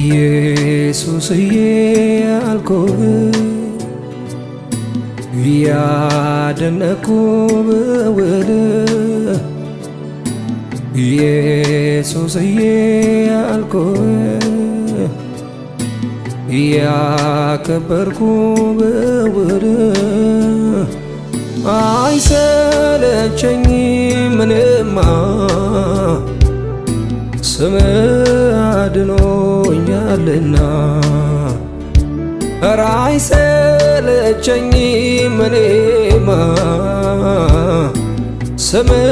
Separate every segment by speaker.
Speaker 1: ኢየሱስዬ አልኩህ ያደነኩ በውልህ ኢየሱስዬ አልኩህ ያከበርኩ በውልህ አይሰለቸኝም ምንማ ስምህ አድኖኛልና ኧረ አይሰለቸኝም እኔማ ስምህ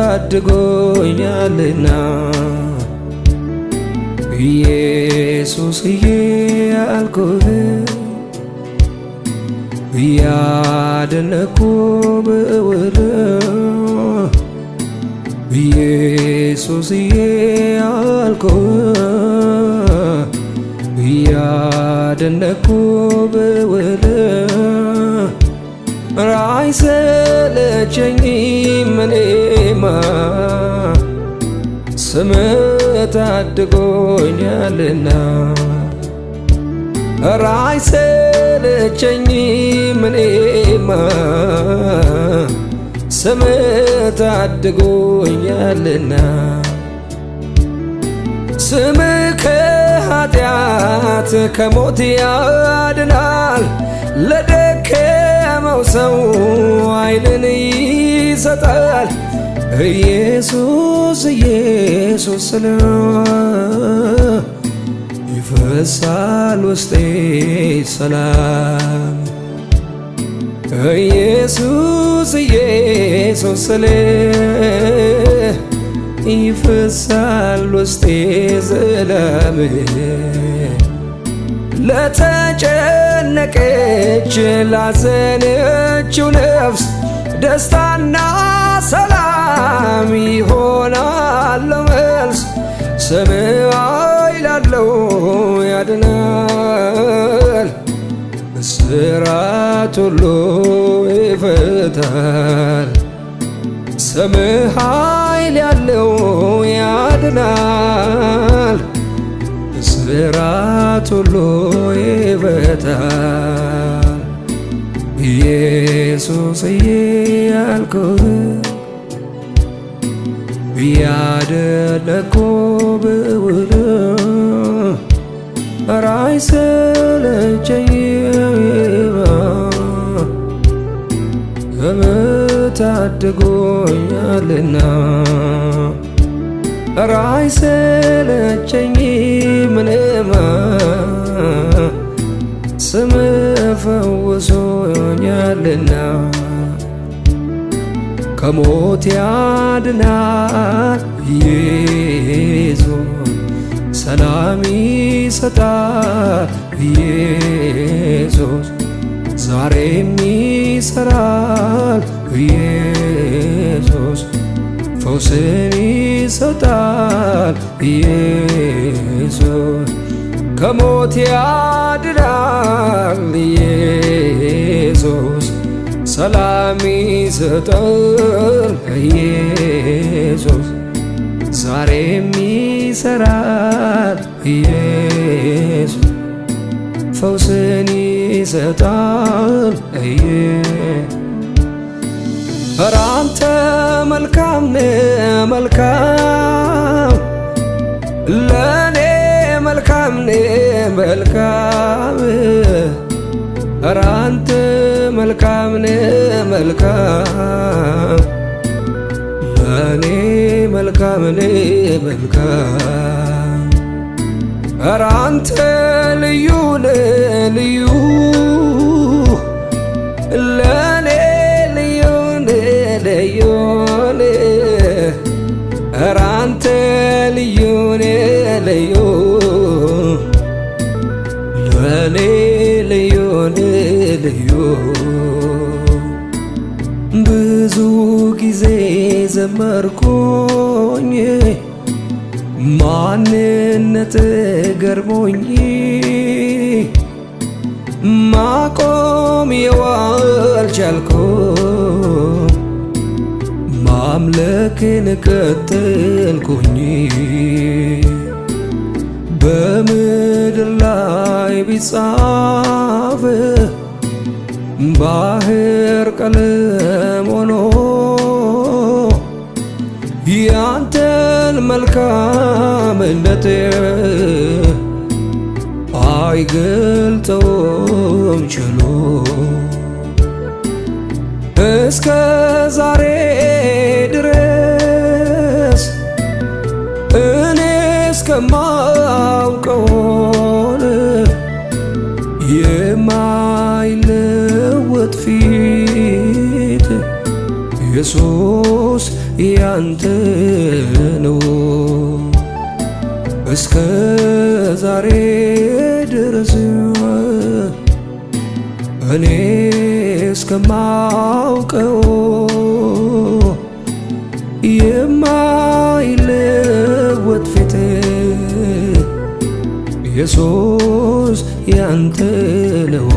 Speaker 1: አድጎኛልና ኢየሱስዬ አልኩህ ያደነኩ በውልህ ኢየሱስዬ አልኩህ ያደነኩ በውልህ አይሰለቸኝም እኔማ ስምህ ታድጎኛልና አይሰለቸኝም እኔማ ስምህ ታድጎኛልና ስምህ ከኃጢአት ከሞት ያድናል ለደከመው ሰው ኃይልን ይሰጣል ኢየሱስ ኢየሱስ ስለው ይፈሳል ውስጤ ሰላም ኢየሱስ ኢየሱስ ስለው ይፈሳል ውስጤ ሰላም ለተጨነቀች ላዘነችው ነፍስ ደስታና ሰላም ይሆናል መልስ ስምህ ኃይል አለው ያድናል እስራት ሁሉ ይፈታል ስምህ ኃይል ያለው ያድናል እስራት ሁሉ ይፈታል ኢየሱስዬ አልኩህ ያደነኩ በውልህ ኧረ አይሰለቸኝም ስምህ ታድጎኛልና ኧረ አይሰለቸኝም ምንማ ስምህ ፈውሶኛልና ከሞት ያድናል ኢየሱስ ሰላም ይሰጣል ኢየሱስ ዛሬም ይሰራል ኢየሱስ ፈውስን ይሰጣል ኢየሱስ ከሞት ያድናል ኢየሱስ ሰላም ይሰጣል ኢየሱስ ዛሬም ይሰራል ኢየሱስ ፈውስን ይሰጣል ኧረ አንተ መልካም ነህ መልካም ለኔ መልካም ነህ መልካም ኧረ አንተ መልካም ነህ መልካም ለኔ መልካም ነህ መልካም ኧረ አንተ ልዩ ነህ ልዩ ለኔ ልዩ ነህ ልዩ ነህ ኧረ አንተ ልዩ ነህ ልዩ ለኔ ልዩ ነህ ልዩ ብዙ ጊዜ ዘመርኩኝ ማንነት ገርሞኝ ማቆም አልቻልኩም ማምለክን ቀጠልኩኝ በምድር ላይ ቢጻፍ ባህር ቀለም ሆኖ ያንተን መልካምነት አይገልጠውም ችሎ እስከ ዛሬ ድረስ እኔ እስከማውቀው የማይለወጥ ፊት ኢየሱስ ያንተ ነው እስከ ዛሬ ድረስ እኔ እስከማውቀው የማይለወጥ ፊት ኢየሱስ ያንተ ነው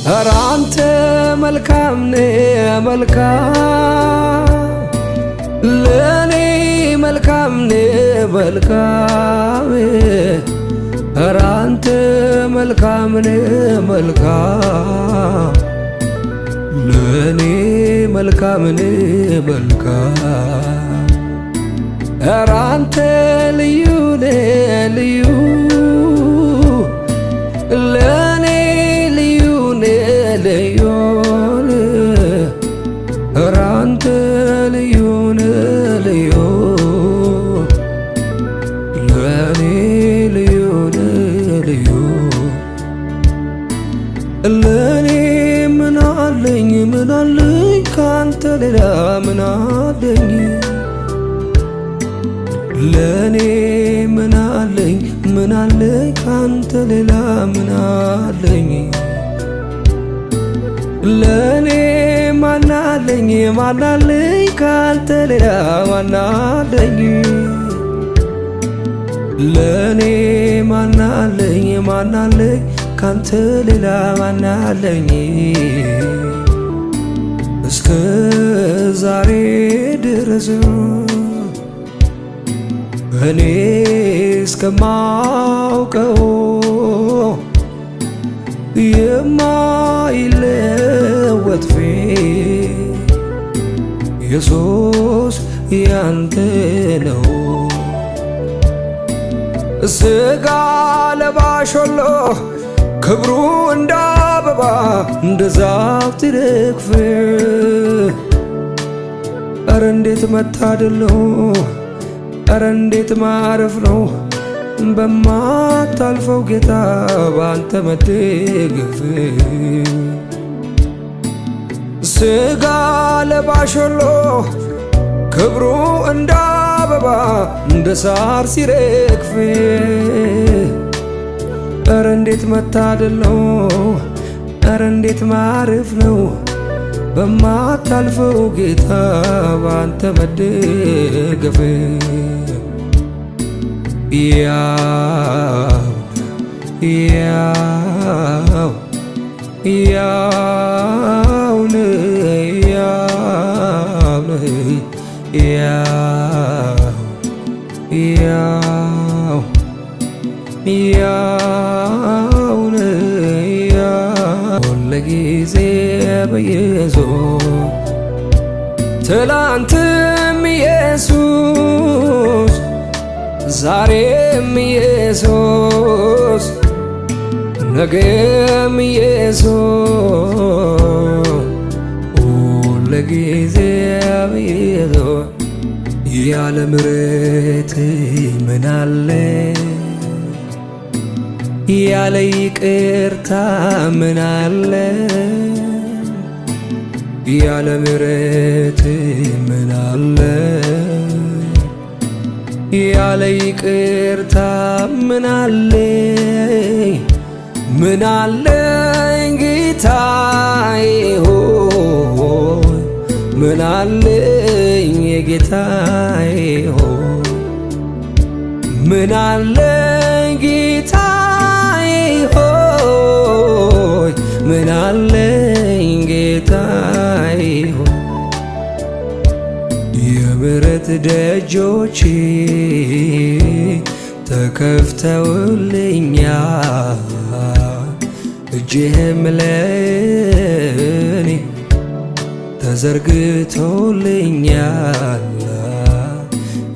Speaker 1: ኧረ አንተ መልካም ነህ መልካም ለኔ መልካም ነህ መልካም ኧረ አንተ መልካም ነህ መልካም ለኔ መልካም ነህ መልካም ኧረ አንተ ልዩ ነህ ልዩ ለኔ ልዩ ነህ ልዩ ኧረ አንተ ልዩ ነህ ልዩ ለኔ ልዩ ነህ ልዩ ለኔ ምን አለኝ ካንተ ሌላ ምን አለኝ ለኔ ምን አለኝ ካንተ ሌላ ምን አለኝ ለኔ ማን አለኝ ካንተ ሌላ ማን አለኝ ለኔ ማን አለኝ ካንተ ሌላ ማን አለኝ እስከ ዛሬ ድረስ እኔ እስከማውቀው የማይለወጥ ፊት ኢየሱስ ያንተ ነው ስጋ ለባሽ ሁሉ ክብሩ እንደ አበባ እንደ ዛፍ ትረግፍ ኧረ እንዴት መታደል ነው ኧረ እንዴት ማረፍ ነው በማታልፈው ጌታ ባንተ መደገፍ ስጋ ለባሽ ሁሉ ክብሩ እንደ አበባ እንደ ሳር ሲረግፍ ኧረ እንዴት መታደል ነው ኧረ እንዴት ማረፍ ነው በማታልፈው ጌታ ባንተ መደገፍ ሁልጊዜ በኢየሱስ ትላንትም ኢየሱስ ዛሬም ኢየሱስ ነገም ኢየሱስ ሁልጊዜም ኢየሱስ ያለ ምሕረት ምን አለ ያለ ይቅርታ ምን አለ ያለ ምሕረት ምን አለ ያለ ይቅርታ ምን አለኝ ጌታዬ ምን አለኝ የጌታዬ ሆይ ምን አለኝ ጌታዬ ሆይ ምን አለኝ ጌታዬ ሆይ የምሕረት ደጆች ተከፍተውልኛል እጅህም ለእኔ ተዘርግቶልኛል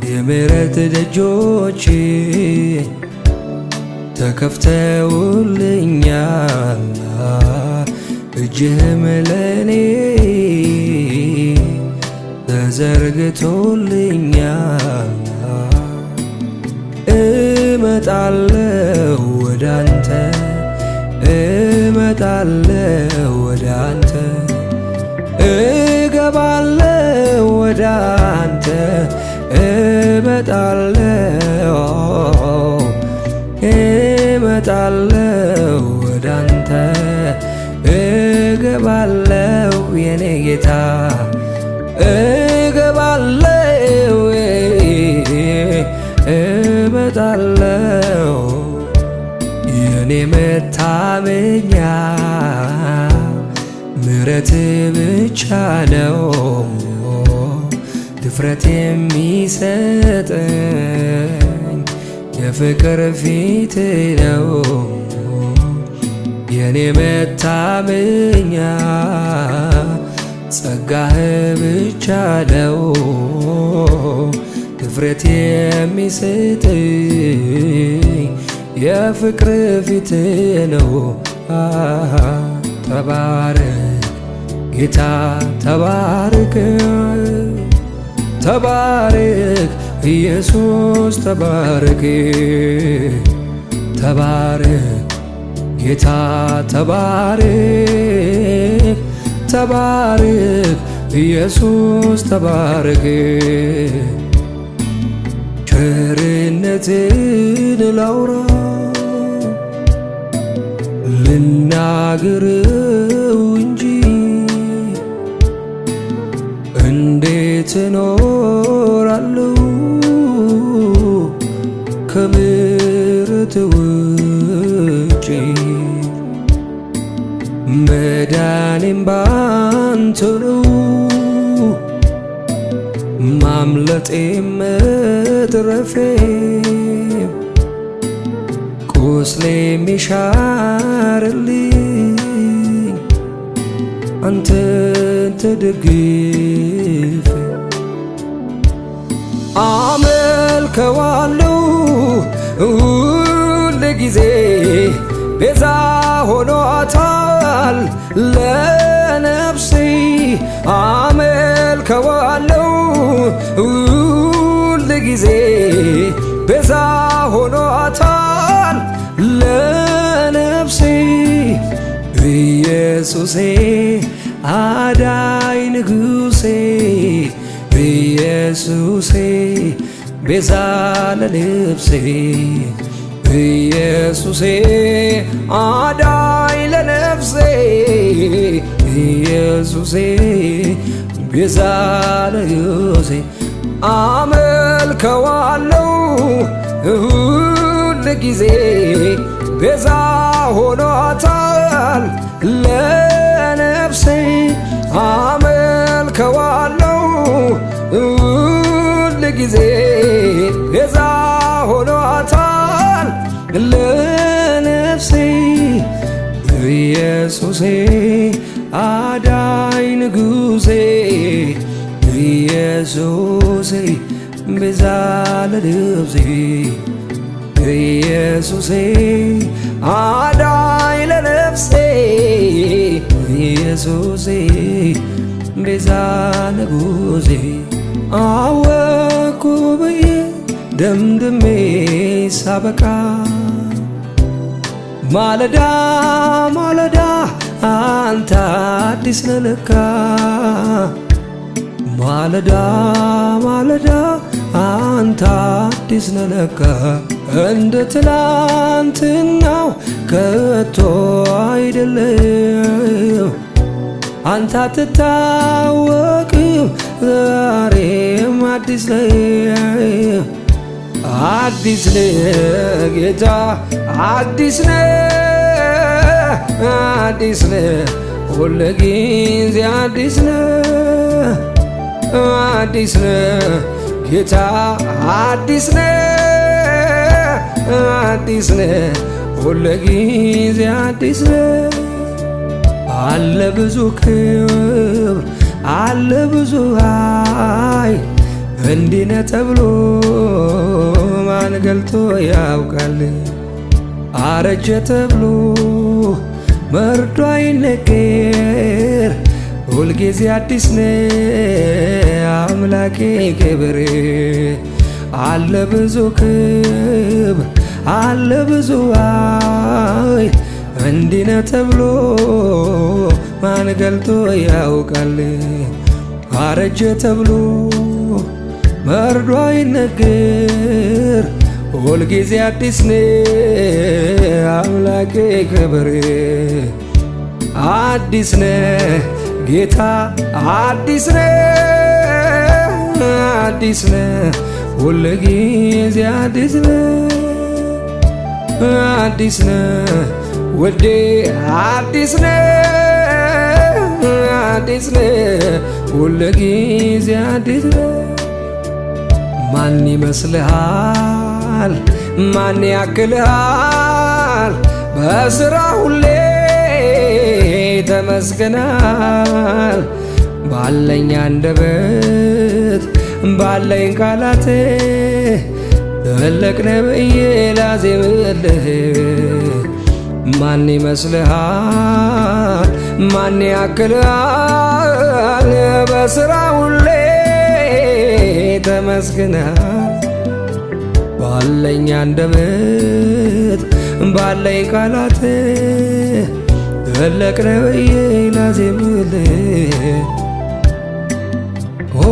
Speaker 1: የምሕረት ደጆች ተከፍተውልኛል እጅህም ለእኔ ተዘርግቶልኛል እመጣለሁ ወዳንተ እመጣለሁ ወዳንተ እገባለሁ ወዳንተ እመጣለሁ እመጣለሁ ወዳንተ እገባለሁ የኔ ጌታ እገባለሁ እመጣለሁ የኔ መታመኛ ምሕረት ብቻ ነው ድፍረት የሚሰጠኝ የፍቅር ፊት ነው የኔ መታመኛ ጸጋህ ብቻ ነው ድፍረት የሚሰጠኝ የፍቅር ፊት ነው ተባረክ ጌታ ተባረክ ተባረክ ኢየሱስ ተባረክ ተባረክ ጌታ ተባረክ ተባረክ ኢየሱስ ተባረክ ቸርነትን ላውራ ልናገረው እንጂ እንዴት እኖራለሁ ከምሕረት ውጪ መዳኔም ባንተ ነው ማምለጤም መትረፌም ቁስሌም ይሻርልኝ አንተን ተደግፌ አመልከዋለሁ ሁልጊዜ ቤዛ ሆኖታል ለነፍሴ አመልከዋለሁ ሁልጊዜ ቤዛ ሆኖታል ለነፍሴ ኢየሱሴ አዳኝ ንጉሴ ኢየሱሴ ቤዛ ለነፍሴ ኢየሱሴ አዳኝ ለነፍሴ ኢየሱሴ ቤዛ ለነፍሴ አመልከዋለሁ ሁልጊዜ ቤዛ ሆኖታል ለነፍሴ አመልከዋለሁ ሁልጊዜ ቤዛ ሆኖታል ለነፍሴ ኢየሱሴ አዳኝ ንጉሴ ኢየሱሴ ቤዛ ለነፍሴ ኢየሱሴ አዳኝ ለነፍሴ ኢየሱሴ ቤዛ ንጉሴ አወኩ ብዬ ደምድሜ ሳበቃ ማለዳ ማለዳ አንተ አዲስ ነህ ለካ ማለዳ ማለዳ አንተ አዲስ ነህ ለካ እንደ ትላንትናው ከቶ አይደለም አንተ አትታወቅም ዛሬም አዲስ ነህ አዲስ ነህ ጌታ አዲስ ነህ አዲስ ነህ ሁልጊዜ አዲስ ነህ አዲስ ነህ ጌታ አዲስ ነህ አዲስ ነህ ሁልጊዜ አዲስ ነህ አለ ብዙ ክብር አለ ብዙ ኃይል እንዲህ ነህ ተብሎ ማን ገልጦ ያውቃል አረጀ ተብሎ መርዶ አይነገር ሁልጊዜ አዲስ ነህ አምላኬ ክብር አለ ብዙ ክብር አለ ብዙ ኃይል እንዲህ ነህ ተብሎ ማን ገልጦ ያውቃል አረጀ ተብሎ መርዶ አይነገር ሁልጊዜ አዲስ ነህ አምላኬ ክብር አዲስ ነህ ጌታ አዲስ ነህ አዲስ ነህ ሁልጊዜ አዲስ ነህ አዲስ ነህ ውዴ አዲስ ነህ አዲስ ነህ ሁልጊዜ አዲስ ነህ ማን ይመስልሃል ማን ያክልሃል በስራ ሁሌ ተመስገናል ባለኝ አንደበት ባለኝ ቃላት ትልቅ ነህ ብዬ ላዜምልህ ማን ይመስልሃል ማን ያክልሃል በስራ ሁሌ ተመስገናል ባለኝ አንደበት ባለኝ ቃላት ትልቅ ነህ ብዬ ላዜምልህ ኦ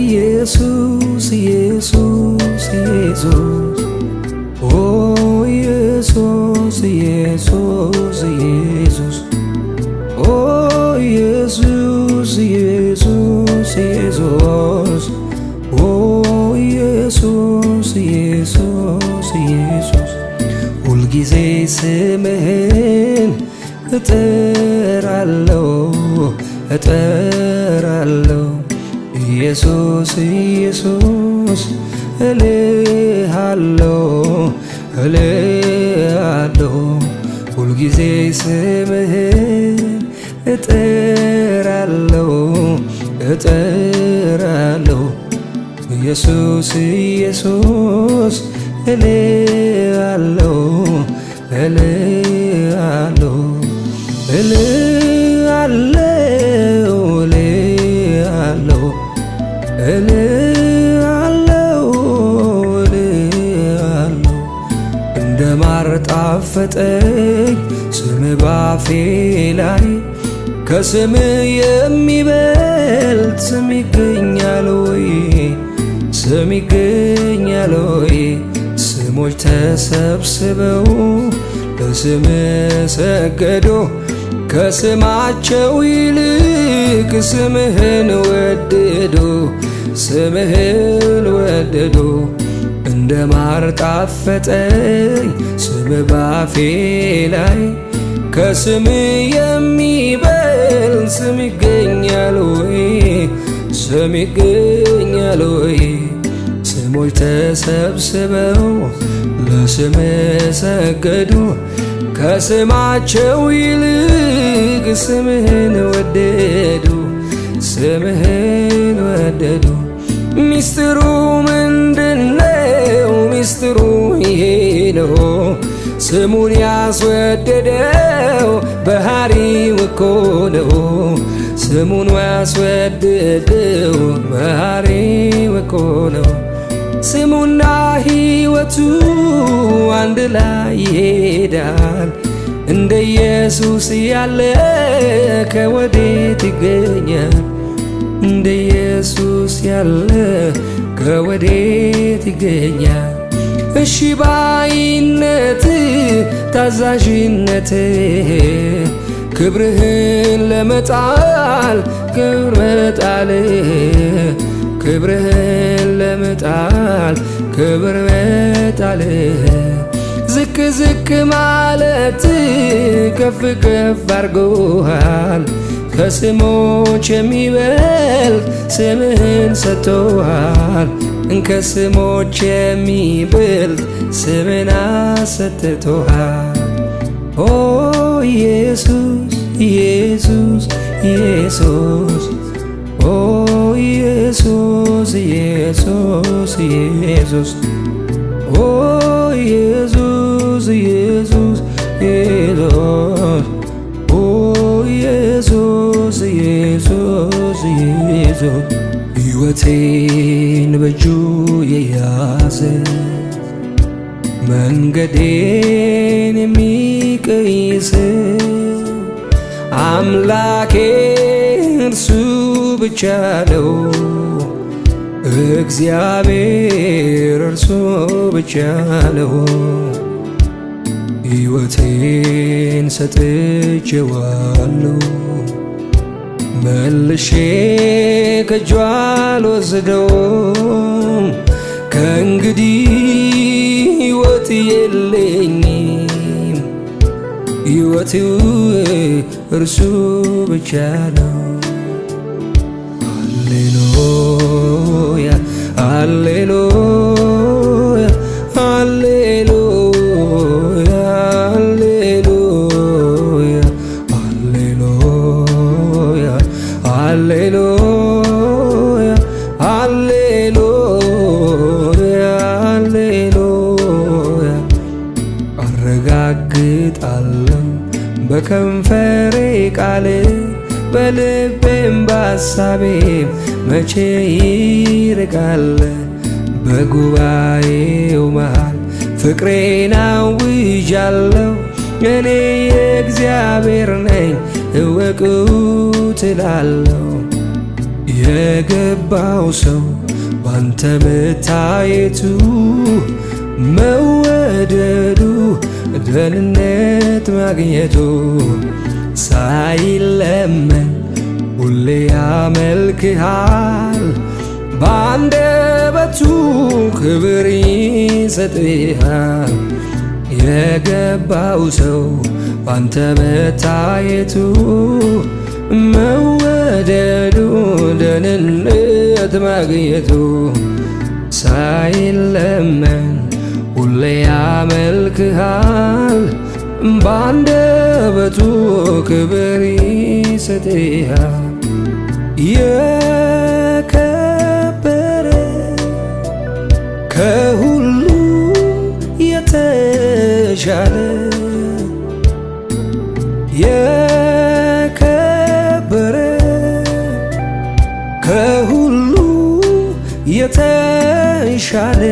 Speaker 1: ኢየሱስ ኢየሱስ ኢየሱስ ኦ ኢየሱስ ኢየሱስ ኢየሱስ ኦ ኢየሱስ ኢየሱስ ኢየሱስ ኦ ኢየሱስ ኢየሱስ ኢየሱስ ሁልጊዜ ስምህን እጠራለሁ እጠራለሁ ኢየሱስ ኢየሱስ እልሃለሁ እልሃለሁ ሁልጊዜ ስምህን እጠራለሁ እጠራለሁ ኢየሱስ ኢየሱስ እልሃለሁ እልሃለሁ እልሃለሁ እልሃለሁ እልሃለሁ እልሃለሁ እንደ ማር ጣፈጠኝ ስምህ ባፌ ላይ ከስምህ የሚበልጥ ስም ይገኛል ወይ ስም ይገኛል ወይ ስሞች ተሰብስበው ለስምህ ሰገዱ ከስማቸው ይልቅ ስምህን ወደዱ ስምህን ወደዱ እንደ ማር ጣፈጠኝ ስምህ ባፌ ላይ ከስምህ የሚበልጥ ስም ይገኛል ወይ ስም ይገኛል ወይ ስሞች ተሰብስበው ለስምህ ሰገዱ ከስማቸው ይልቅ ስምህን ወደዱ ስምህን ወደዱ ሚስጥሩ ምንድነው ሚስጥሩ ይሄ ነው ስሙን ያስወደደው ባህሪው እኮ ነው ስሙን ያስወደደው ባህሪው እኮ ነው ስሙና ሕይወቱ አንድ ላይ ይሄዳል እንደ ኢየሱስ ያለ ከወዴት ይገኛል እንደ ኢየሱስ ያለ ከወዴት ይገኛል እሺ ባይነት ታዛዥነት ክብርህን ለመጣል ክብር መጣል ክብርህን ለመጣል ክብር መጣል ዝቅ ዝቅ ማለት ከፍ ከፍ አርጎሃል ከስሞች የሚበልጥ ስምህን ሰጥቶሃል ከስሞች የሚበልጥ ስምህን አሰጥቶሃል ኦ ኢየሱስ ኢየሱስ ኢየሱስ ኦ ኢየሱስ ኢየሱስ ኢየሱስ ኦ ኢየሱስ ኢየሱስ ኢየሱስ ኦ ኢየሱስ ኢየሱስ ኢየሱስ ሕይወቴን በእጁ የያዘ መንገዴን የሚቀይስ አምላኬ እርሱ ብቻ ነው እግዚአብሔር እርሱ ብቻ ነው ሕይወቴን ሰጥቼዋለሁ መልሼ ከእጁ አልወስደውም ከእንግዲህ ሕይወት የለኝም ሕይወቱ እርሱ ብቻ ነው ሃሌሉያ ሃሌሉያ ሃሌሉያ ሃሌሉያ ሃሌሉያ ሃሌሉያ ሃሌሉያ አረጋግጣለሁ በከንፈሬ ቃል በልቤም በሐሳቤም መቼ ይርቃል በጉባኤው መሃል ፍቅሬን አውጃለሁ እኔ የእግዚአብሔር ነኝ እወቁት እላለሁ የገባው ሰው ባንተ መታየቱ መወደዱ ደህንነት ማግኘቱ ሳይለመን ሁሌ ያመልክሃል በአንደበቱ ክብር ይሰጥሃል የገባው ሰው ባንተ መታየቱ መወደዱ ደህንነት ማግኘቱ ሳይለመን ሁሌ ያመልክሃል በአንደበቱ ክብር ይሰጥሃል የከበረ ከሁሉ የተሻለ የከበረ ከሁሉ የተሻለ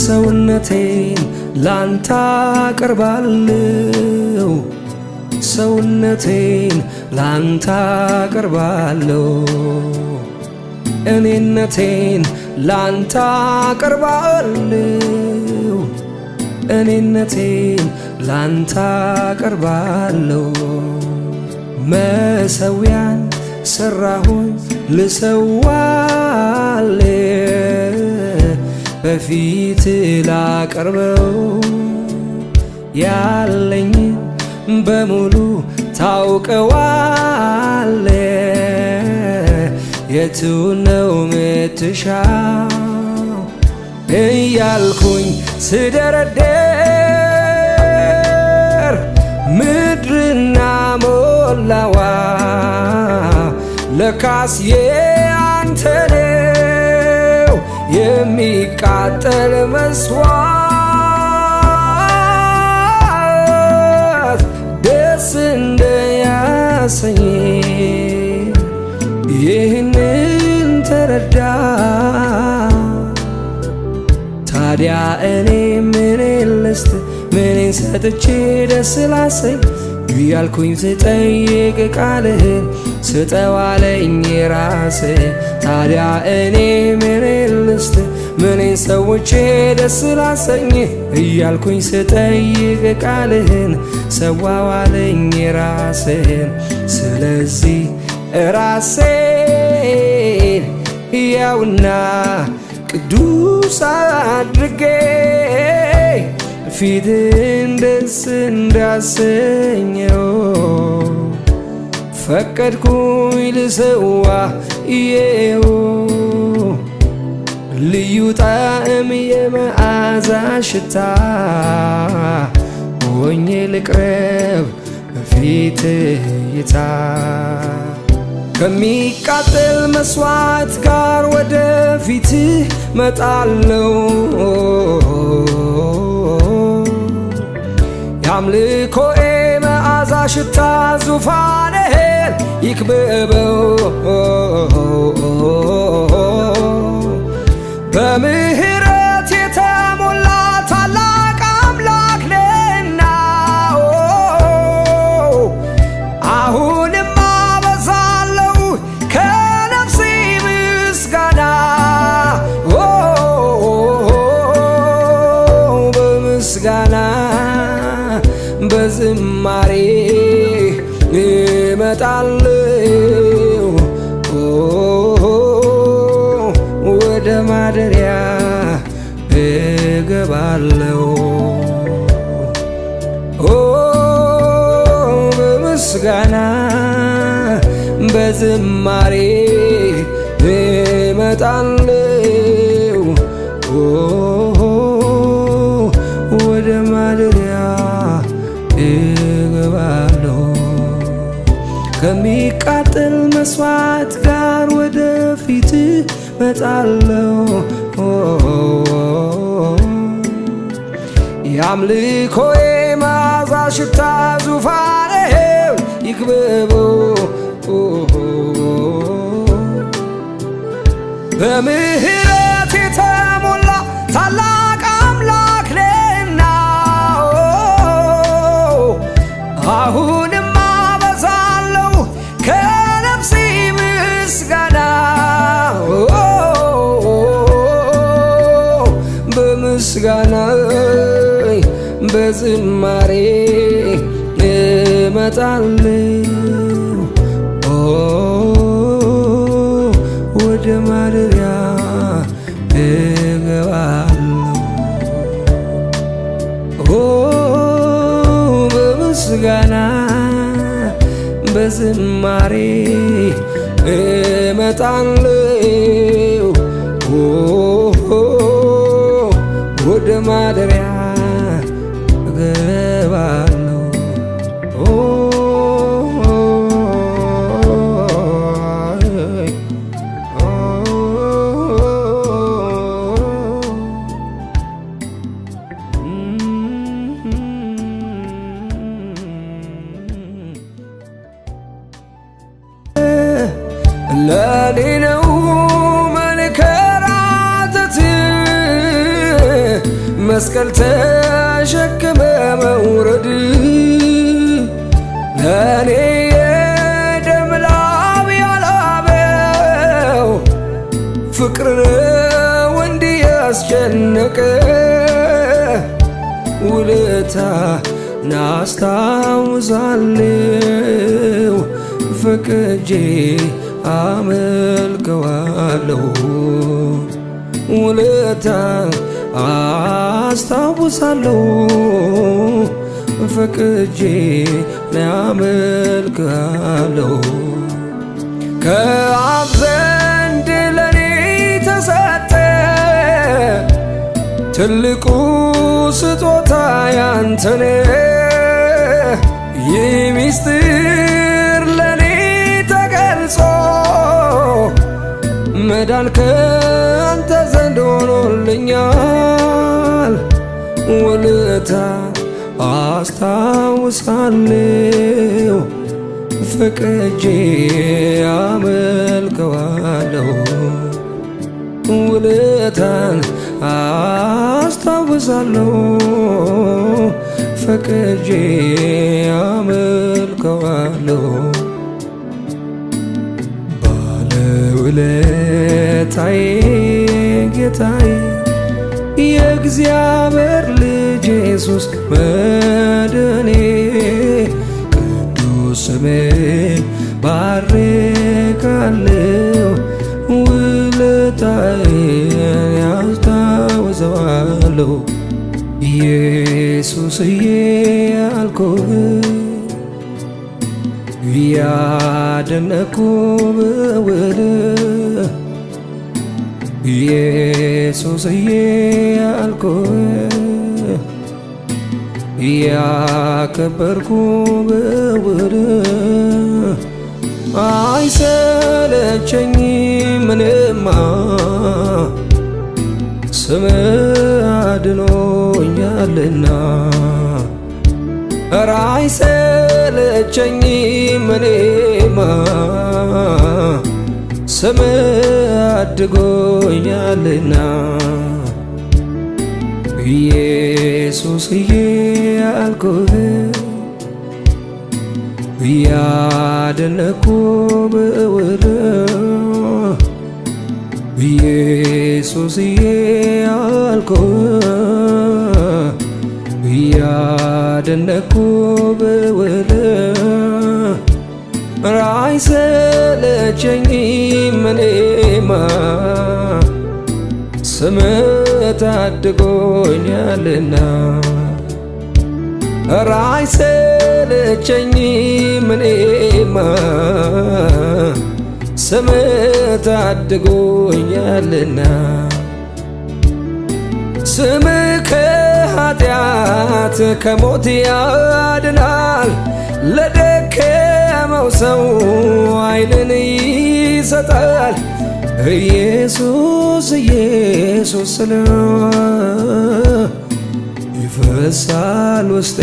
Speaker 1: ሰውነቴን ላንተ አቀርባለሁ ሰውነቴን ላንተ አቀርባለሁ እኔነቴን ላንተ አቀርባለሁ እኔነቴን ላንተ አቀርባለሁ መሠዊያን ሰራሁኝ ልሰዋልህ በፊት ላቀርበው ያለኝን በሙሉ ታውቀዋለህ የቱ ነው ምትሻው እያልኩኝ ስደረደር ምድርና ሞላዋ ለካስ ያንተ ነው የሚቃጠል መስዋዕት ደስ እንደያሰኝ ይህንን ተረዳ ታዲያ እኔ ምኔን ልስጥ ምኔን ሰጥቼ ደስ ላሰኝ እያልኩኝ ስጠይቅ ቃልህን ስጠው አለኝ ራስህ ታዲያ እኔ ምኔን ልስጥ ምኔን ሰውቼ ደስ ላሰኝ እያልኩኝ ስጠይቅ ቃልህን ሰዋዋለኝ ራስህን። ስለዚህ ራሴን ሕያውና ቅዱስ አድርጌ ፊትህን ደስ እንዳሰኘው ፈቀድኩኝ ልሰዋ ይኸው። ልዩ ጣዕም የመዓዛ ሽታ ሆኜ ልቅረብ በፊትህ እይታ። ከሚቃጠል መስዋዕት ጋር ወደ ፊትህ መጣለው የአምልኮዬ መዓዛ ሽታ ዙፋንህን ይክበበው። በምህረት የተሞላ ታላቅ አምላክ ነህና አሁንም አበዛለሁ ከነፍሴ ምስጋና በምስጋና በዝማሬ እመጣለሁ ወደ ማደሪያ እገባለሁ። በምስጋና በዝማሬ እመጣለሁ ወደ ማደሪያ እገባለሁ። ከሚቃጠል መስዋዕት ጋር ወደ ፊትህ መጣለሁ የአምልኮዬ መዓዛ ሽታ ዙፋንህን ይክበበው። በምህረት የተሞላ ታላቅ አምላክ ነህና አሁንም አበዛለሁ ከነፍሴ ምስጋና በምስጋና በዝማሬ እመጣለሁ ወደ ማደሪያ እገባለሁ። በምስጋና በዝማሬ እመጣለሁ ወደ ማደሪያ እገባለሁ። ለኔ ነው መንከራተት መስቀል ተሸክመ መውረድ ለኔ የደም ላብ ያላበው ፍቅር ነው እንዲህ ያስጨነቀ ውለታ ናስታውሳለሁ ፈቅጄ አመልከዋለሁ ውለታ አስታውሳለሁ ፈቅጄ አመልከዋለሁ። ከአብ ዘንድ ለኔ ተሰጠ ትልቁ ስጦታ ያንተነ ይህ ሚስጥር ለኔ ተገልጾ መዳን ካንተ ዘንድ ሆኖልኛል ውለታ አስታውሳለሁ ፈቅጄ አመልከዋለሁ ውለታን አስታውሳለሁ ፈቅጄ አመልከዋለሁ። ባለውለታዬ ጌታዬ የእግዚአብሔር ልጅ ኢየሱስ መድኔ ቅዱስ ስምህን ባርካለሁ ውለታዬን ያስታውሰዋለሁ ኢየሱስዬ ያልኩህ ያደነኩ በውልህ ኢየሱስዬ ያልኩህ ያከበርኩ በውልህ አይሰለቸኝም ምንማ ስምህ አድኖኛልና ኧረ አይሰለቸኝም እኔማ ስምህ አድጎኛልና ኢየሱስዬ ያልኩህ ያደነኩ በውልህ ኢየሱስዬ ያልኩህ ያደነኩ በውልህ አይሰለቸኝም እኔማ ስምህ ታድጎኛልና አይሰለቸኝም እኔማ ስምህ ታድጎኛልና ስምህ ከኃጢአት ከሞት ያድናል ለደከመው ሰው ኃይልን ይሰጣል ኢየሱስ ኢየሱስ ስለው ይፈሳል ውስጤ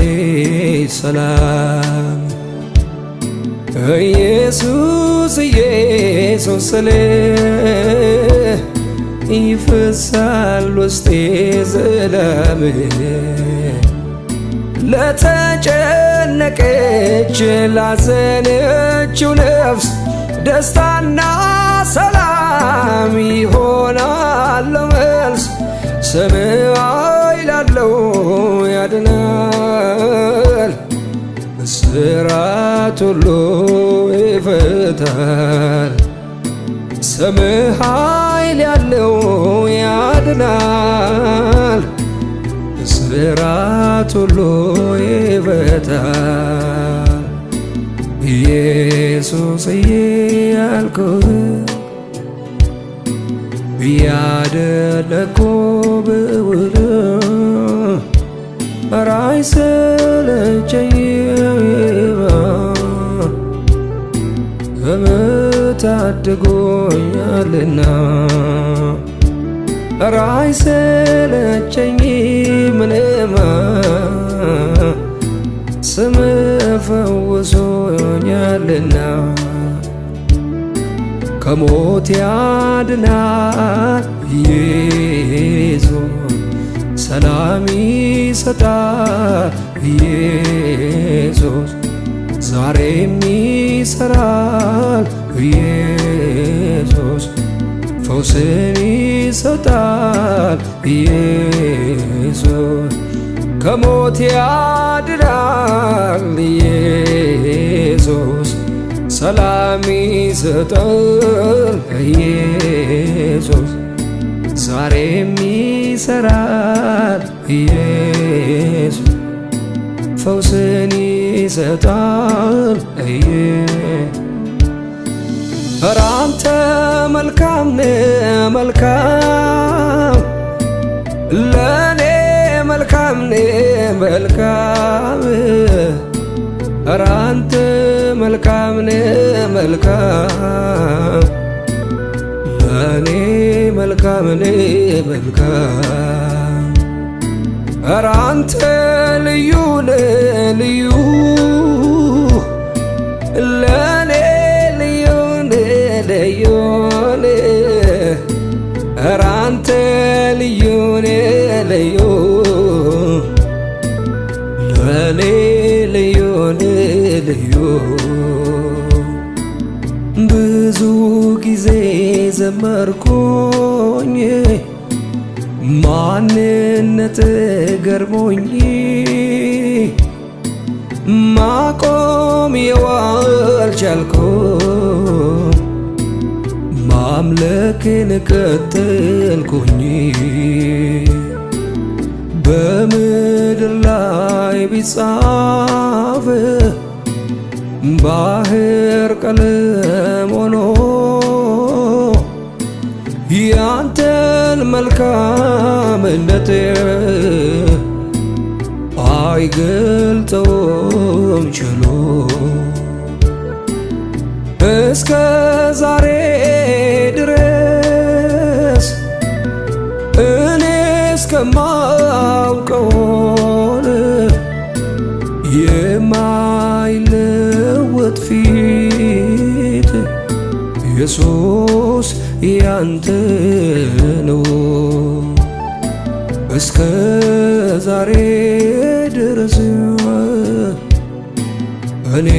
Speaker 1: ሰላም ኢየሱስ ኢየሱስ ስለው ይፈሳል ውስጤ ሰላም ለተጨነቀች ላዘነችው ነፍስ ደስታና ሰላም ይሆናል መልስ ስምህ ኃይል አለው ያድናል እስራት ሁሉ ይፈታል ስምህ ኃይል ያለው ያድናል እስራት ሁሉ ይፈታል ኢየሱስዬ ያልኩህ ያደነኩ በውልህ አይሰለቸኝም ስምህ ታድጎኛልና አይሰለቸኝም ምንማ ስምህ ፈውሶኛልና ከሞት ያድናል ኢየሱስ ሰላም ይሰጣል ኢየሱስ ዛሬም ይሰራል ኢየሱስ ፈውስን ይሰጣል ኢየሱስ ከሞት ያድናል ኢየሱስ ሰላም ይሰጣል ኢየሱስ ዛሬም ይሰራል ኢየሱስ ፈውስን ይሰጣል ኧረ አንተ መልካም ነህ መልካም ለኔ መልካም ነህ መልካም ኧረ አንተ መልካም ነህ መልካም ለኔ መልካም ነህ መልካም ኧረ አንተ ልዩ ነህ ልዩ ለኔ ልዩ ነህ ልዩ ነህ ኧረ አንተ ልዩ ነህ ልዩ ለኔ ልዩ ነህ ልዩ ብዙ ጊዜ ዘመርኩኝ ማንነት ገርሞኝ ማቆም የዋልቻልኩም ማምለክን ቀጠልኩኝ በምድር ላይ ቢጻፍ ባህር ቀለም ሆኖ ያንተን መልካምነት አይገልጠውም ችሎ እስከ ዛሬ ድረስ እኔ እስከማውቀውን የማይለወጥ ፊት ኢየሱስ ያንተ ነው እስከ ዛሬ ድረስ እኔ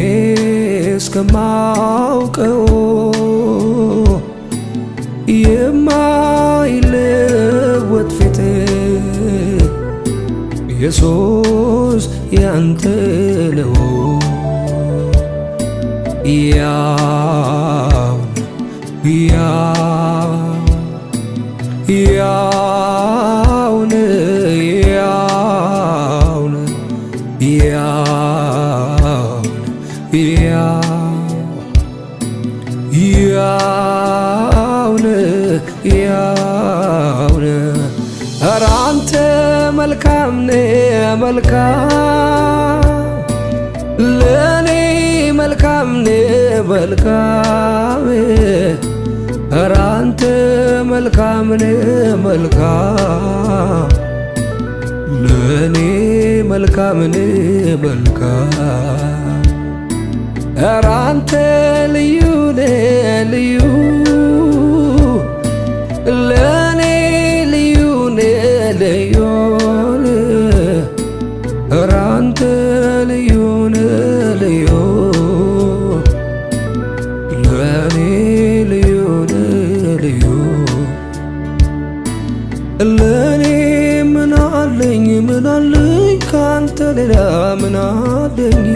Speaker 1: እስከማውቀው የማይለወጥ ፊት ኢየሱስ ያንተ ነው ኧረ አንተ መልካም ነህ መልካም ለኔ መልካም ነህ መልካም ኧረ አንተ መልካም ነህ መልካም ለኔ መልካም ነህ መልካም ኧረ አንተ ልዩ ነህ ልዩ ለኔ ልዩ ነህ ልዩ ኧረ አንተ ልዩ ነህ ልዩ ለኔ ልዩ ነህ ልዩ ለኔ ምን አለኝ ካንተ ሌላ ምን አለኝ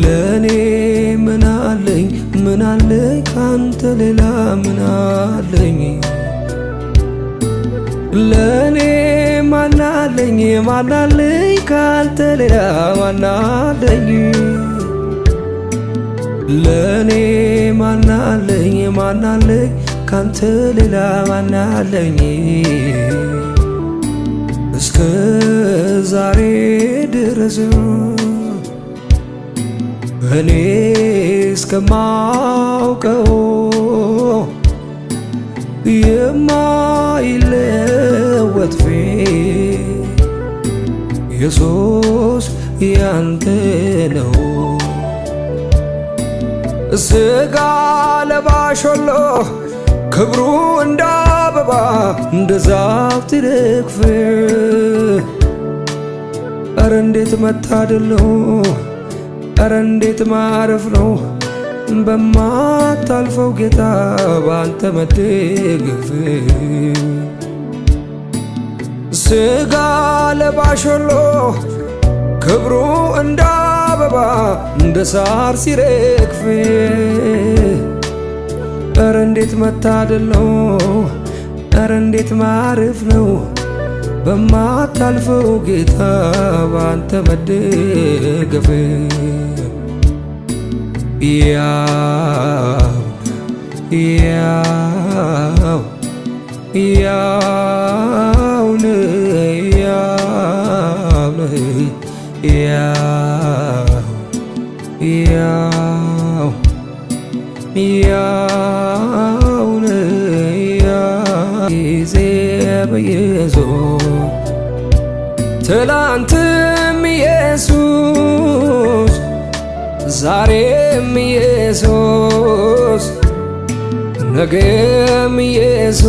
Speaker 1: ለኔ ምን አለኝ ካንተ ሌላ ምን አለኝ ለኔ ማን አለኝ ካንተ ሌላ ማን አለኝ ለኔ ማን አለኝ ካንተ ሌላ ማን አለኝ እስከ ዛሬ ድረስ እኔ እስከማውቀው የማይለወጥ ፊት ኢየሱስ ያንተ ነው ስጋ ለባሽ ሁሉ ክብሩ እንደ አበባ እንደ ዛፍ ትረግፍ ኧረ እንዴት መታደል ነው ኧረ እንዴት ማረፍ ነው በማታልፈው ጌታ ባንተ መደገፍ ስጋ ለባሽ ሁሉ ክብሩ እንደ አበባ እንደ ሳር ሲረግፍ ኧረ እንዴት መታደል ነው ኧረ እንዴት ማረፍ ነው በማታልፈው ጌታ ባንተ መደገፍ ትላንትም ኢየሱስ ዛሬም ኢየሱስ ነገም ኢየሱስ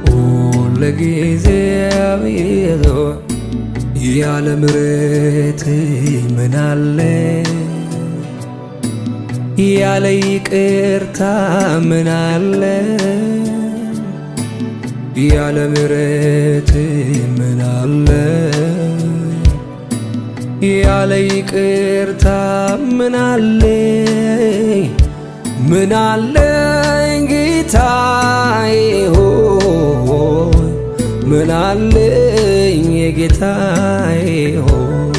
Speaker 1: ሁልጊዜም ኢየሱስ ያለ ምሕረት ምን አለ ያለ ይቅርታ ምን አለ ያለ ምሕረት ምን አለ ያለ ይቅርታ ምን አለ ጌታዬ ሆይ ምን አለኝ ጌታዬ ሆይ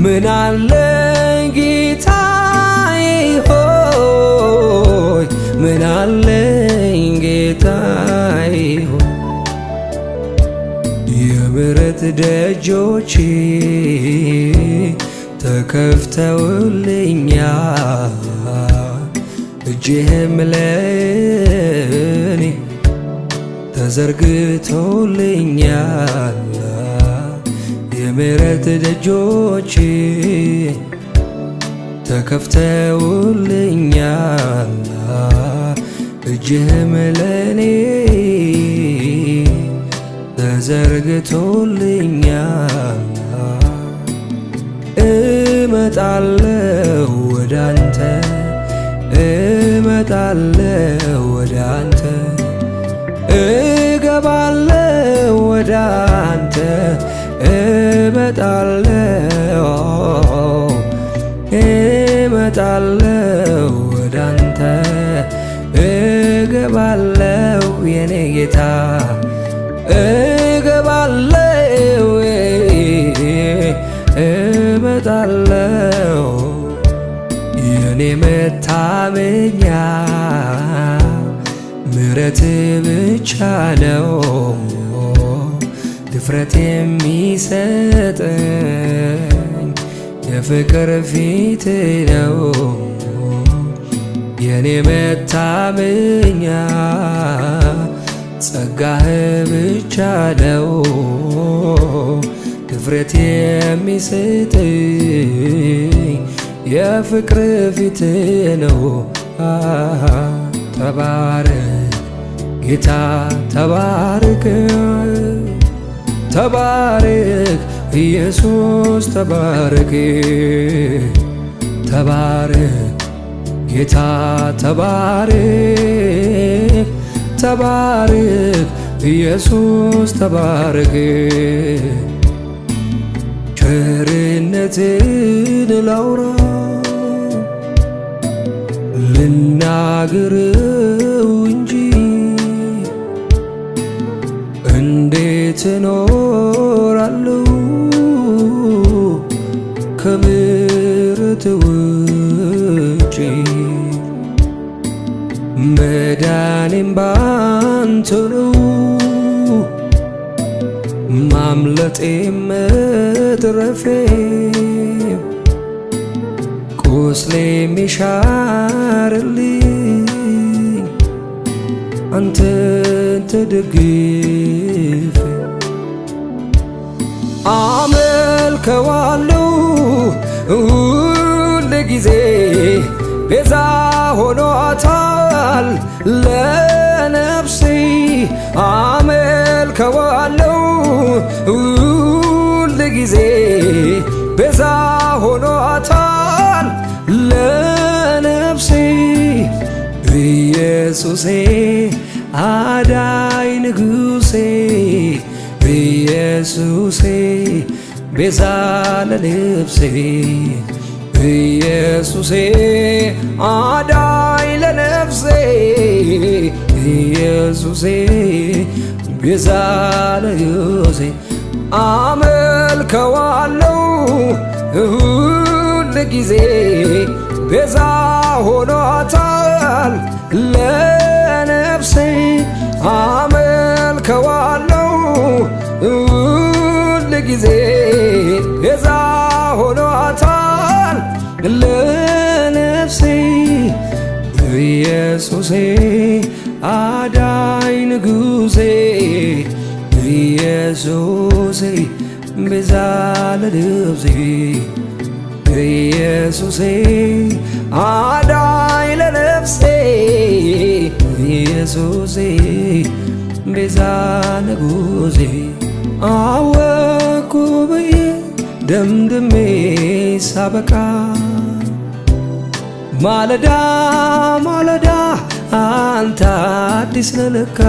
Speaker 1: ምን አለኝ ጌታዬ ሆይ ምን አለኝ ጌታዬ ሆይ የምሕረት ደጆች ተከፍተውልኛል እጅህም ለኔ ተዘርግቶልኛል የምሕረት ደጆች ተከፍተውልኛል እጅህም ለኔ ተዘርግቶልኛል እመጣለሁ ወዳንተ እመጣለሁ ወዳንተ እገባለሁ ወዳንተ እመጣለሁ ወዳንተ እገባለሁ የኔ ጌታ እገባለሁ እመጣለሁ የኔ መታመኛ ምሕረት ብቻ ነው ድፍረት የሚሰጠኝ የፍቅር ፊት ነው የኔ መታመኛ ጸጋህ ብቻ ነው ድፍረት የሚሰጠኝ የፍቅር ፊት ነው ተባረክ ጌታ ተባረክ ተባረክ ኢየሱስ ተባረክ ተባረክ ጌታ ተባረክ ተባረክ ኢየሱስ ተባረክ ቸርነትን ላውራ ልናገረው እንጂ እንዴት እኖራለሁ ከምሕረት ውጪ መዳኔም ባንተ ነው ማምለጤም መትረፌም ቁስሌ የሚሻርልኝ አንተን ተደግፌ አመልከዋለሁ ሁልጊዜ ቤዛ ሆኖታል ለነፍሴ አመልከዋለሁ ሁልጊዜ ቤዛ ሆኖታል ለነፍሴ ኢየሱሴ አዳኝ ንጉሴ ኢየሱሴ ቤዛ ለነፍሴ ኢየሱሴ አዳኝ ለነፍሴ ኢየሱሴ ቤዛ ለነፍሴ አመልከዋለሁ ሁልጊዜ ቤዛ ሆኖታል ለነፍሴ አመልከዋለሁ ሁልጊዜ ቤዛ ሆኖታል ለነፍሴ ኢየሱሴ አዳኝ ንጉሴ ኢየሱሴ ቤዛ ለነፍሴ ኢየሱሴ አዳኝ ለነፍሴ ኢየሱሴ ቤዛ ንጉሴ አወኩ ብዬ ደምድሜ ሳበቃ ማለዳ ማለዳ አንተ አዲስ ነህ ለካ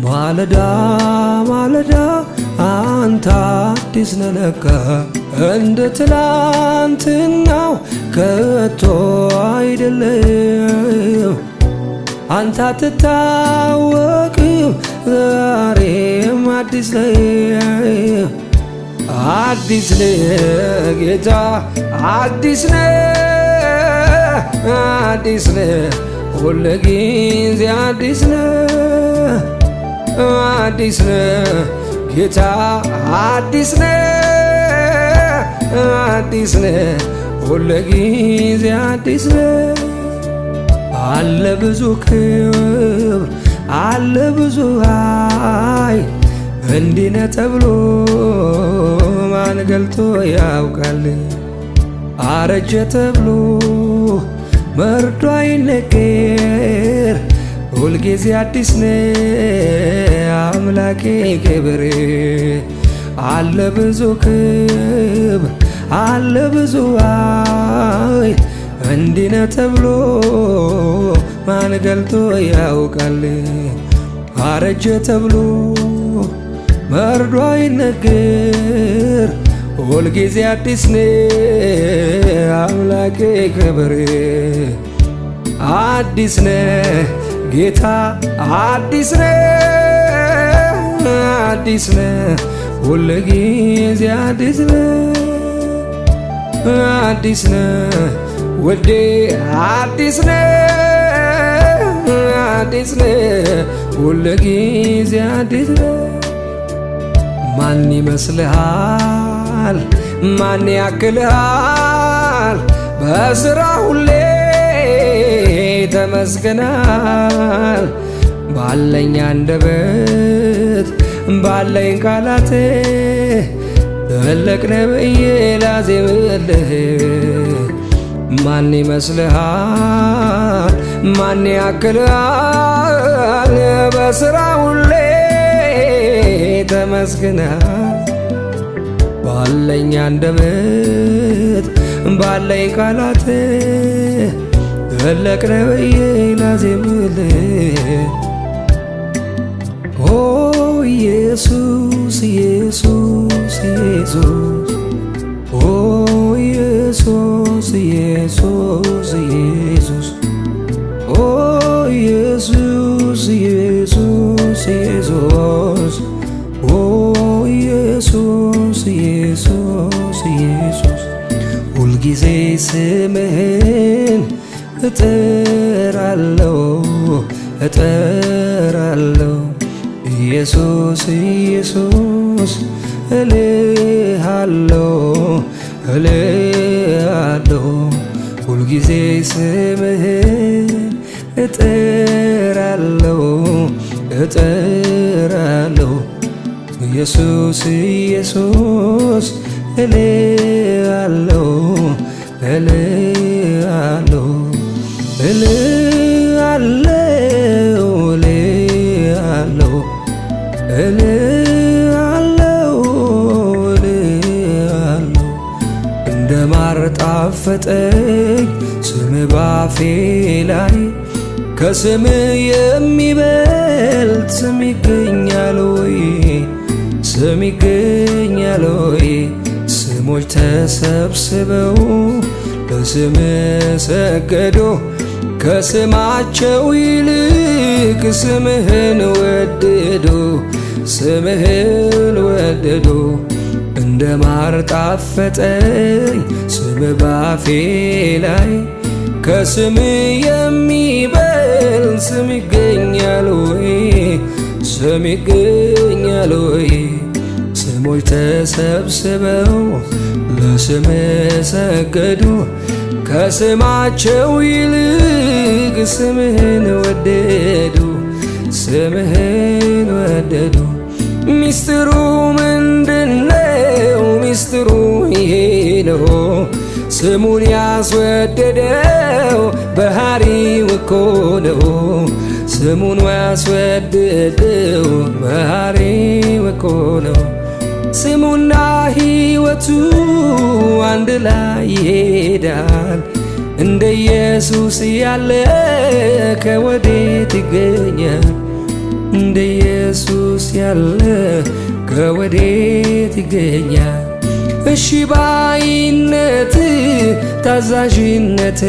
Speaker 1: ማለዳ ማለዳ አንተ አዲስ ነህ ለካ እንደ ትላንትናው ከቶ አይደለም አንተ አትታወቅም ዛሬም አዲስ ነህ አዲስ ነህ ጌታ አዲስ ነህ አዲስ ነህ ሁልጊዜ አዲስ ነህ አዲስ ነህ ጌታ አዲስ ነህ አዲስ ነህ ሁልጊዜ አዲስ ነህ አለ ብዙ ክብር አለ ብዙ ኃይል እንዲህ ነህ ተብሎ ማን ገልጦ ያውቃል አረጀ ተብሎ መርዶ አይነገር ሁልጊዜ አዲስ ነህ አምላኬ ክብር አለ ብዙ ክብር አለ ብዙ ኃይል እንዲህ ነህ ተብሎ ማን ገልጦ ያውቃል አረጀ ተብሎ መርዶ አይነገር ሁልጊዜ አዲስ ነህ አምላኬ ክብር አዲስ ነህ ጌታ አዲስ ነህ አዲስ ነህ ሁልጊዜ አዲስ ነህ አዲስ ነህ ውዴ አዲስ ነህ አዲስ ነህ ሁልጊዜ አዲስ ነህ ማን ይመስልሃል ማን ያክልሃል በስራ ሁሌ ተመስገናል ባለኝ አንደበት ባለኝ ቃላት ትልቅ ነህ ብዬ ላዜምልህ ማን ይመስልሃል ማን ያክልሃል በስራ ሁሌ ተመስገናል ባለኝ አንደበት ባለኝ ቃላት ትልቅ ነህ ብዬ ላዜምልህ ኦ ኢየሱስ ኢየሱስ ኢየሱስ ኦ ኢየሱስ ኢየሱስ ኢየሱስ ኦ ኢየሱስ ኢየሱስ ኢየሱስ ኦ ኢየሱስ ኢየሱስ ኢየሱስ ሁልጊዜ ስምህን እጠራለሁ እጠራለሁ ኢየሱስ ኢየሱስ እልሃለሁ እልሃለሁ ሁልጊዜ ስምህን እጠራለሁ እጠራለሁ ኢየሱስ ኢየሱስ እልሃለሁ እልሃለሁ እልሃለሁ እልሃለሁ እልሃለሁ እልሃለሁ እንደ ማር ጣፈጠኝ ስምህ ባፌ ላይ ከስምህ የሚበልጥ ስም ይገኛል ወይ ስም ይገኛል ወይ ስሞች ተሰብስበው ለስምህ ሰገዱ ከስማቸው ይልቅ ስምህን ወደዱ ስምህን ወደዱ እንደ ማር ጣፈጠኝ ስምህ ባፌ ላይ ከስምህ የሚበልጥ ስም ይገኛል ወይ ስም ይገኛል ወይ ስሞች ተሰብስበው ለስምህ ሰገዱ ከስማቸው ይልቅ ስምህን ወደዱ ስምህን ወደዱ ሚስጥሩ ምንድነው ሚስጥሩ ይሄ ነው ስሙን ያስወደደው ባህሪው እኮ ነው ስሙን ያስወደደው ባህሪው እኮ ነው ስሙና ሕይወቱ አንድ ላይ ይሄዳል። እንደ ኢየሱስ ያለ ከወዴት ይገኛል? እንደ ኢየሱስ ያለ ከወዴት ይገኛል? እሺ ባይነት ታዛዥነት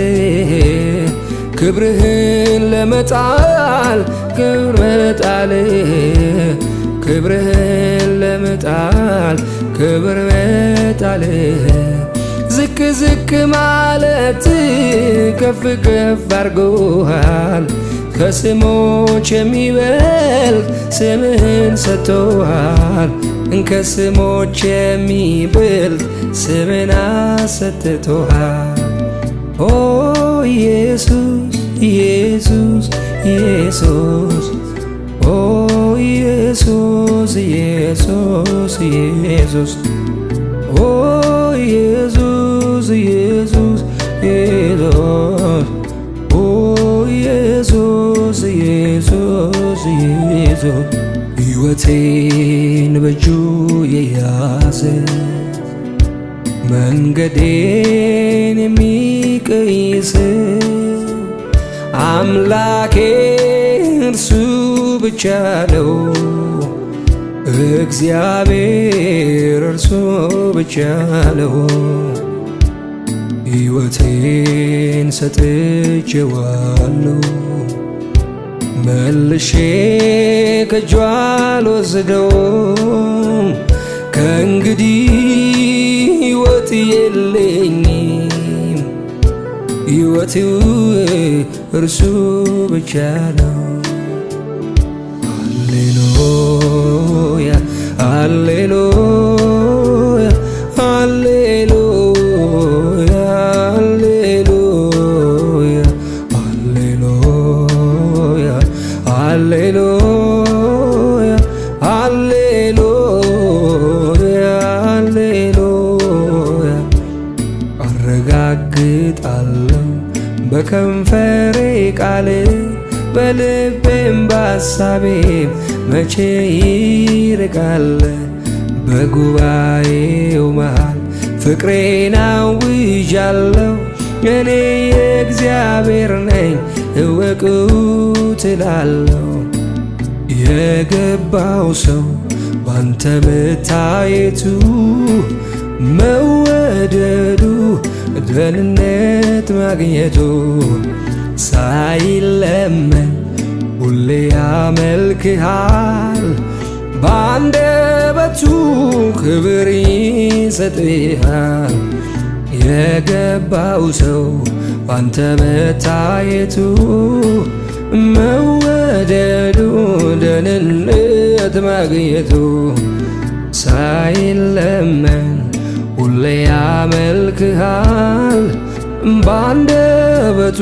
Speaker 1: ክብርህን ለመጣል ክብር መጣል ክብርህን ለመጣል ክብር መጣል ዝቅ ዝቅ ማለት ከፍ ከፍ አርጎሃል ከስሞች የሚበልጥ ስምህን ሰጥቶሃል ከስሞች የሚበልጥ ስምህን ሰጥቶሃል ኦ ኢየሱስ ኢየሱስ ኢየሱስ ኦ ኢየሱስ ኢየሱስ ኢየሱስ ኦ ኢየሱስ ኢየሱስ ኢየሱስ ኦ ኢየሱስ ኢየሱስ ኢየሱስ ሕይወቴን በእጁ የያዘ መንገዴን የሚቀይስ አምላኬ እርሱ ብቻ ነው እግዚአብሔር እርሱ ብቻ ነው ሕይወቴን ሰጥቼዋለሁ መልሼ ከእጁ አልወስደውም ከእንግዲህ ሕይወት የለኝም ሕይወቱ እርሱ ብቻ ነው ሃሌሉያ ሃሌሉያ ሃሌሉያ ሃሌሉያ ሃሌሉያ ሃሌሉያ ሃሌሉያ አረጋግጣለሁ በከንፈሬ ቃል በልቤም በሐሳቤም መቼ ይርቃል በጉባኤው መሃል ፍቅሬን አውጃለሁ እኔ የእግዚአብሔር ነኝ እወቁት እላለሁ የገባው ሰው ባንተ መታየቱ መወደዱ ደህንነት ማግኘቱ ሳይለመን ሁሌ ያመልክሃል በአንደበቱ ክብር ይሰጥሃል የገባው ሰው ባንተ መታየቱ መወደዱ ደህንነት ማግኘቱ ሳይለመን ሁሌ ያመልክሃል በአንደበቱ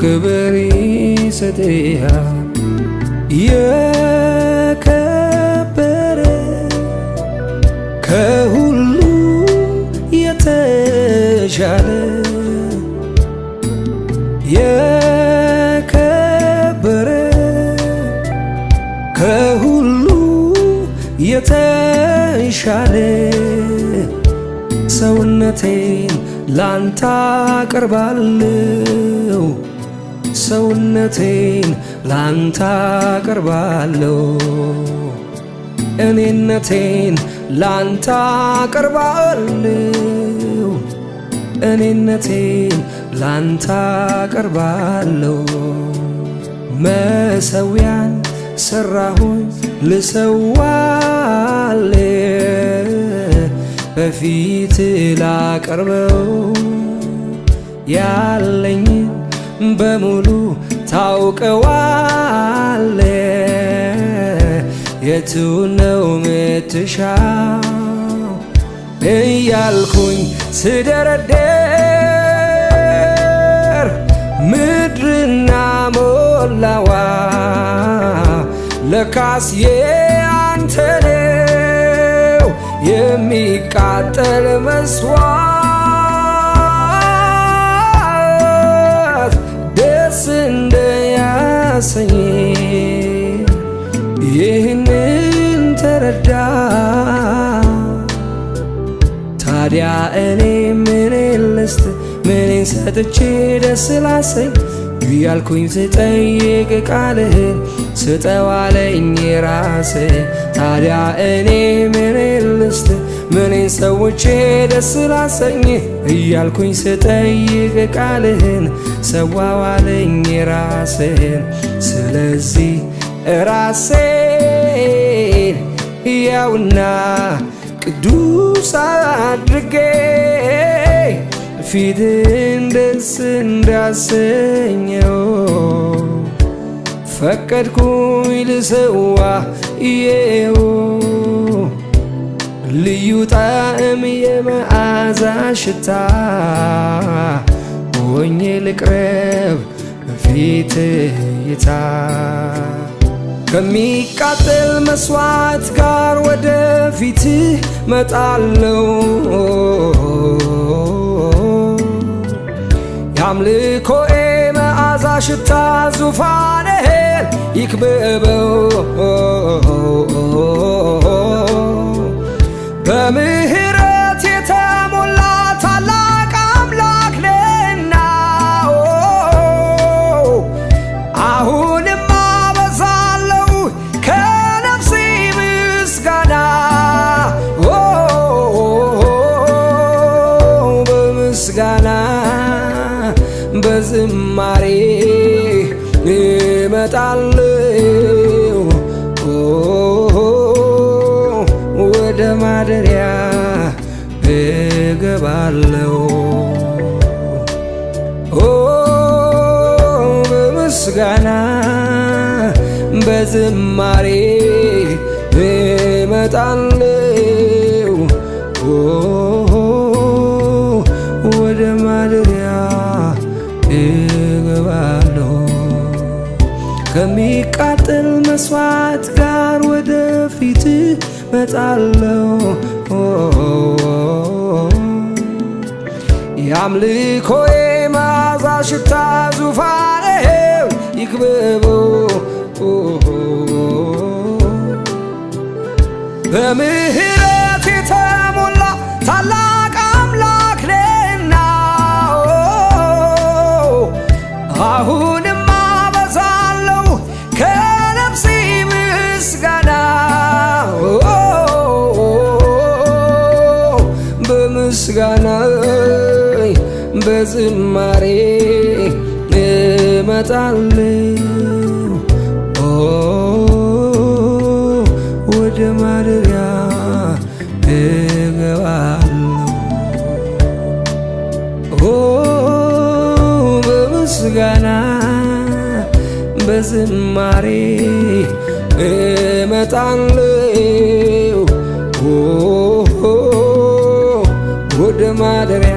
Speaker 1: ክብር ይሰጥሃል የከበረ ከሁሉ የተሻለ የከበረ ከሁሉ የተሻለ ሰውነቴን ላንተ አቀርባለሁ ሰውነቴን ላንተ አቀርባለሁ እኔነቴን ላንተ አቀርባለሁ እኔነቴን ላንተ አቀርባለሁ መሠዊያን ሰራሁኝ ልሰዋልህ በፊት ላቀርበው ያለኝን በሙሉ ታውቀዋለህ የቱ ነው ምትሻው እያልኩኝ ስደረደር ምድርና ሞላዋ ለካስ ያንተ ነው የሚቃጠል መስዋዕት ደስ እንደያሰኝ ይህንን ተረዳ ታዲያ እኔ ምኔን ልስጥ ምኔን ሰጥቼ ደስ ላሰኝ እያልኩኝ ስጠይቅ ቃልህን ስጠው አለኝ ራስህ ታዲያ እኔ ምኔን ልስጥ ምኔን ሰውቼ ደስ ላሰኝ እያልኩኝ ስጠይቅ ቃልህን ሰዋው አለኝ ራስህን ስለዚህ ራሴን ሕያውና ቅዱስ አድርጌ ፊትህን ደስ እንዳሰኘው ፈቀድኩኝ ልሰዋ ይኸው ልዩ ጣዕም የመዓዛ ሽታ ሆኜ ልቅረብ በፊትህ ጌታ ከሚቃጠል መስዋዕት ጋር ወደ ፊትህ መጣለው የአምልኮዬ መዓዛ ሽታ ዙፋንህን ይክበበው በምህረት የተሞላ ታላቅ አምላክ ነህና አሁንም አበዛለሁ ከነፍሴ ምስጋና በምስጋና በዝማሬ እመጣለሁ ወደ ማደሪያ እገባለሁ በምስጋና በዝማሬ እመጣለሁ ወደ ማደሪያ እገባለሁ ከሚቃጠል መስዋዕት ጋር ወደ ፊትህ መጣለሁ የአምልኮዬ መዓዛ ሽታ ዙፋንህን ይክበበው በምህረት የተሞላ ታላቅ አምላክ ነህና አሁንም አበዛለሁ ከነፍሴ ምስጋና በምስጋና በዝማሬ እመጣለሁ ወደ ማደሪያ እገባለሁ በምስጋና በዝማሬ እመጣለሁ ወደ ማደሪያ